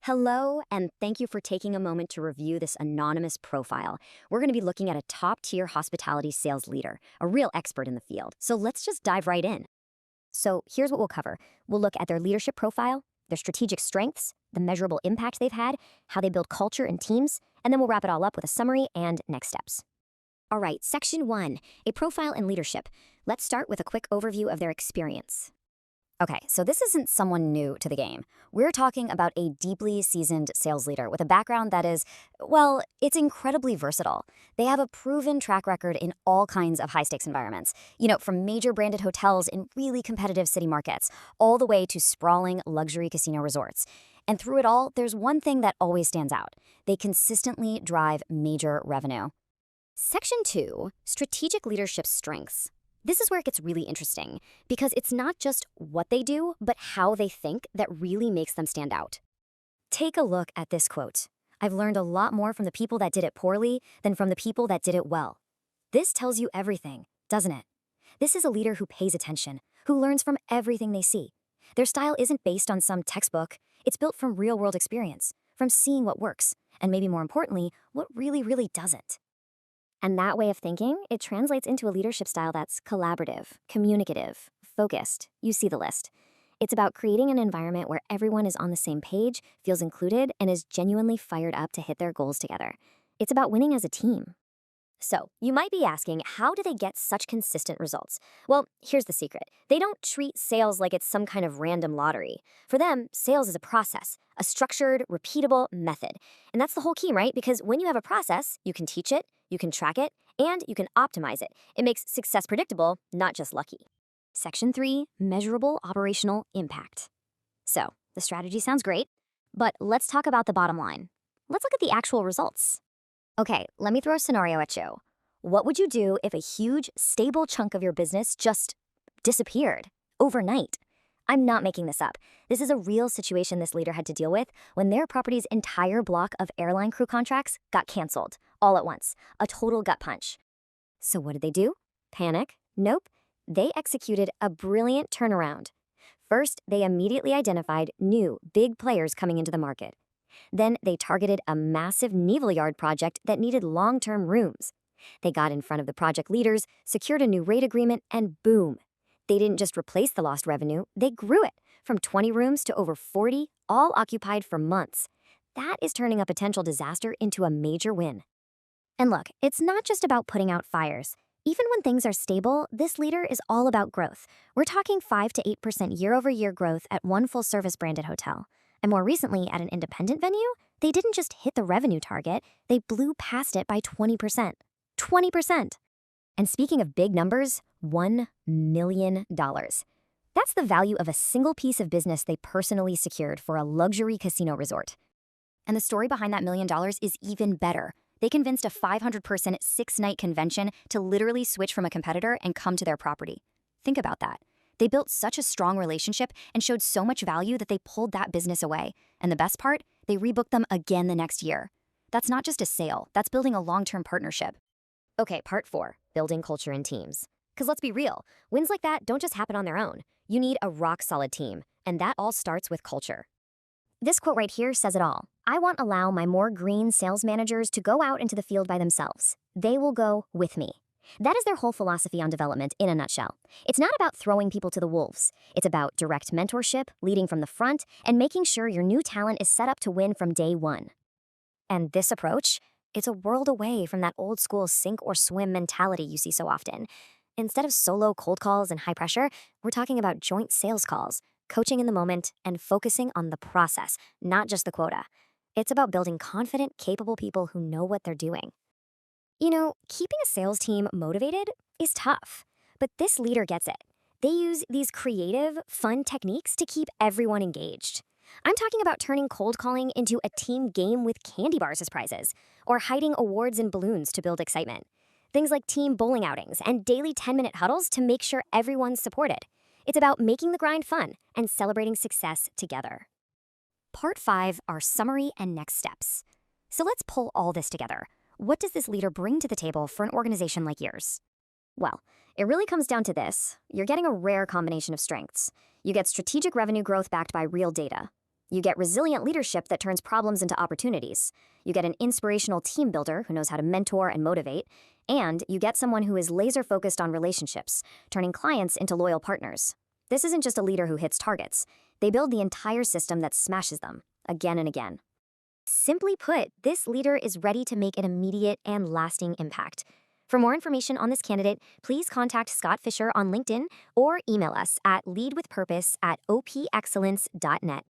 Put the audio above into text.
Hello, and thank you for taking a moment to review this anonymous profile. We're going to be looking at a top-tier hospitality sales leader, a real expert in the field. So let's just dive right in. So here's what we'll cover. We'll look at their leadership profile, their strategic strengths, the measurable impact they've had, how they build culture and teams, and then we'll wrap it all up with a summary and next steps. All right, Section 1, a profile and leadership. Let's start with a quick overview of their experience. Okay, so this isn't someone new to the game. We're talking about a deeply seasoned sales leader with a background that is, well, it's incredibly versatile. They have a proven track record in all kinds of high-stakes environments, from major branded hotels in really competitive city markets, all the way to sprawling luxury casino resorts. And through it all, there's one thing that always stands out. They consistently drive major revenue. Section 2, strategic leadership strengths. This is where it gets really interesting, because it's not just what they do, but how they think that really makes them stand out. Take a look at this quote. I've learned a lot more from the people that did it poorly than from the people that did it well. This tells you everything, doesn't it? This is a leader who pays attention, who learns from everything they see. Their style isn't based on some textbook. It's built from real-world experience, from seeing what works, and maybe more importantly, what really doesn't. And that way of thinking, it translates into a leadership style that's collaborative, communicative, focused. You see the list. It's about creating an environment where everyone is on the same page, feels included, and is genuinely fired up to hit their goals together. It's about winning as a team. So, you might be asking, how do they get such consistent results? Well, here's the secret. They don't treat sales like it's some kind of random lottery. For them, sales is a process, a structured, repeatable method. And that's the whole key, right? Because when you have a process, you can teach it, you can track it, and you can optimize it. It makes success predictable, not just lucky. Section 3, measurable operational impact. So, the strategy sounds great, but let's talk about the bottom line. Let's look at the actual results. Okay, let me throw a scenario at you. What would you do if a huge, stable chunk of your business just disappeared overnight? I'm not making this up. This is a real situation this leader had to deal with when their property's entire block of airline crew contracts got canceled, all at once. A total gut punch. So what did they do? Panic? Nope. They executed a brilliant turnaround. First, they immediately identified new, big players coming into the market. Then they targeted a massive naval yard project that needed long-term rooms. They got in front of the project leaders, secured a new rate agreement, and boom. They didn't just replace the lost revenue, they grew it from 20 rooms to over 40, all occupied for months. That is turning a potential disaster into a major win. And look, it's not just about putting out fires. Even when things are stable, this leader is all about growth. We're talking 5 to 8% year-over-year growth at one full-service branded hotel. And more recently, at an independent venue, they didn't just hit the revenue target, they blew past it by 20%. 20%! And speaking of big numbers, $1 million. That's the value of a single piece of business they personally secured for a luxury casino resort. And the story behind that $1 million is even better. They convinced a 500-person, 6-night convention to literally switch from a competitor and come to their property. Think about that. They built such a strong relationship and showed so much value that they pulled that business away. And the best part, they rebooked them again the next year. That's not just a sale, that's building a long-term partnership. Okay, part 4, building culture and teams. Because let's be real, wins like that don't just happen on their own. You need a rock-solid team, and that all starts with culture. This quote right here says it all. I won't allow my more green sales managers to go out into the field by themselves. They will go with me. That is their whole philosophy on development in a nutshell. It's not about throwing people to the wolves. It's about direct mentorship, leading from the front, and making sure your new talent is set up to win from day one. And this approach, it's a world away from that old school sink or swim mentality you see so often. Instead of solo cold calls and high pressure, we're talking about joint sales calls, coaching in the moment, and focusing on the process, not just the quota. It's about building confident, capable people who know what they're doing. Keeping a sales team motivated is tough, but this leader gets it. They use these creative, fun techniques to keep everyone engaged. I'm talking about turning cold calling into a team game with candy bars as prizes, or hiding awards in balloons to build excitement. Things like team bowling outings and daily 10-minute huddles to make sure everyone's supported. It's about making the grind fun and celebrating success together. Part 5 are summary and next steps. So let's pull all this together. What does this leader bring to the table for an organization like yours? Well, it really comes down to this. You're getting a rare combination of strengths. You get strategic revenue growth backed by real data. You get resilient leadership that turns problems into opportunities. You get an inspirational team builder who knows how to mentor and motivate. And you get someone who is laser focused on relationships, turning clients into loyal partners. This isn't just a leader who hits targets. They build the entire system that smashes them, again and again. Simply put, this leader is ready to make an immediate and lasting impact. For more information on this candidate, please contact Scott Fisher on LinkedIn or email us at leadwithpurpose@opexcellence.net.